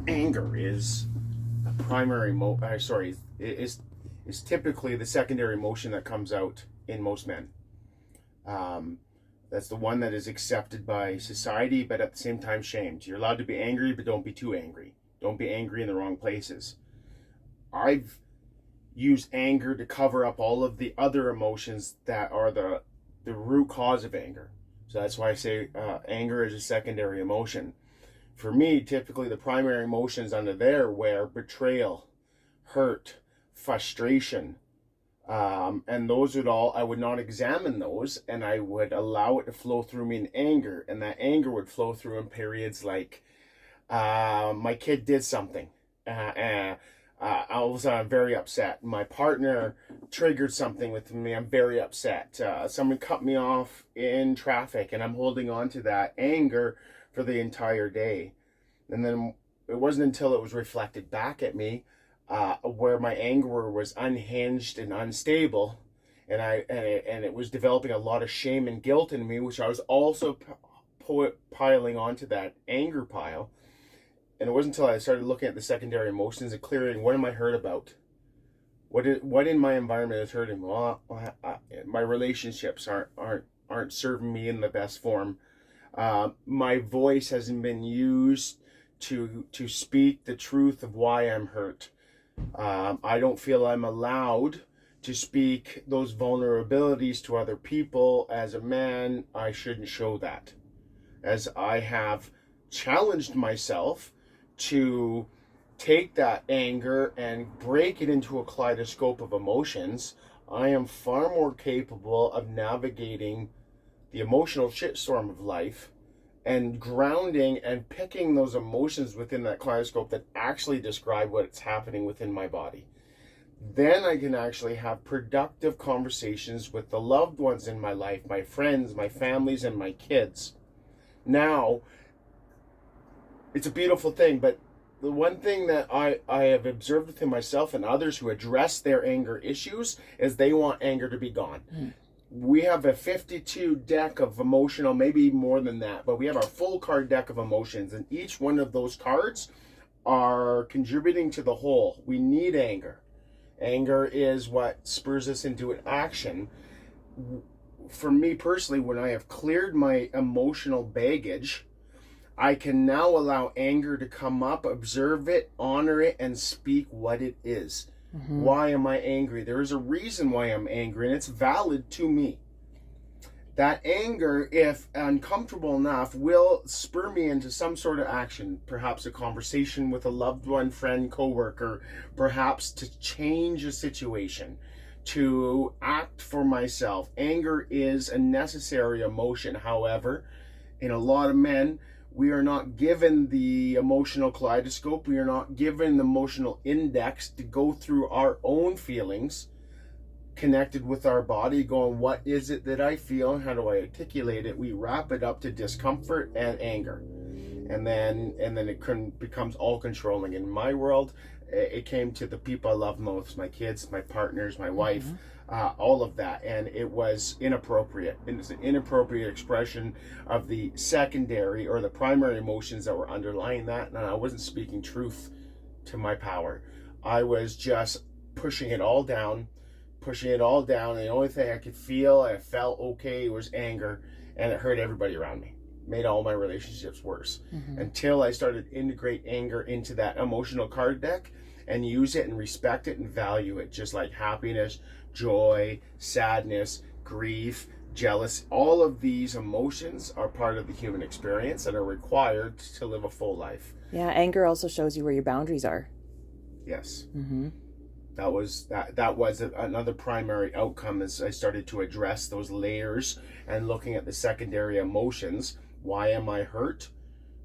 Anger is a primary is typically the secondary emotion that comes out in most men. That's the one that is accepted by society, but at the same time shamed. You're allowed to be angry, but don't be too angry. Don't be angry in the wrong places. I've used anger to cover up all of the other emotions that are the root cause of anger. So that's why I say anger is a secondary emotion. For me, typically the primary emotions under there were betrayal, hurt, frustration, and those I would not examine those, and I would allow it to flow through me in anger, and that anger would flow through in periods like my kid did something, all of a sudden I'm very upset. My partner triggered something with me, I'm very upset. Someone cut me off in traffic, and I'm holding on to that anger for the entire day. And then it wasn't until it was reflected back at me where my anger was unhinged and unstable, and it was developing a lot of shame and guilt in me, which I was also piling onto that anger pile. And it wasn't until I started looking at the secondary emotions and clearing, what am I hurt about? What in my environment is hurting me? Well, my relationships aren't serving me in the best form. My voice hasn't been used to speak the truth of why I'm hurt. I don't feel I'm allowed to speak those vulnerabilities to other people. As a man, I shouldn't show that. As I have challenged myself to take that anger and break it into a kaleidoscope of emotions, I am far more capable of navigating the emotional shitstorm of life and grounding and picking those emotions within that kaleidoscope that actually describe what's happening within my body. Then I can actually have productive conversations with the loved ones in my life, my friends, my families, and my kids. Now, it's a beautiful thing, but the one thing that I have observed within myself and others who address their anger issues is they want anger to be gone. We have a 52 deck of emotional, maybe more than that, but we have our full card deck of emotions, and each one of those cards are contributing to the whole. We need anger. Anger is what spurs us into an action. For me personally, when I have cleared my emotional baggage, I can now allow anger to come up, observe it, honor it, and speak what it is. Why am I angry? There is a reason why I'm angry, and it's valid to me. That anger, if uncomfortable enough, will spur me into some sort of action, perhaps a conversation with a loved one, friend, coworker, perhaps to change a situation, to act for myself. Anger is a necessary emotion. However, in a lot of men, we are not given the emotional kaleidoscope. We are not given the emotional index to go through our own feelings connected with our body, going, what is it that I feel and how do I articulate it? We wrap it up to discomfort and anger. And then it becomes all controlling. In my world, it came to the people I love most, my kids, my partners, my wife, all of that, and it was inappropriate. It was an inappropriate expression of the secondary or the primary emotions that were underlying that, and I wasn't speaking truth to my power. I was just pushing it all down, and the only thing I could feel, I felt okay, was anger, and it hurt everybody around me. Made all my relationships worse. Until I started to integrate anger into that emotional card deck and use it and respect it and value it, just like happiness, joy, sadness, grief, jealous. All of these emotions are part of the human experience and are required to live a full life. Yeah, anger also shows you where your boundaries are. Yes. That was another primary outcome as I started to address those layers and looking at the secondary emotions. Why am I hurt?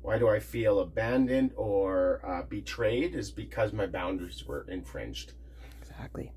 Why do I feel abandoned or betrayed? Is because my boundaries were infringed. Exactly.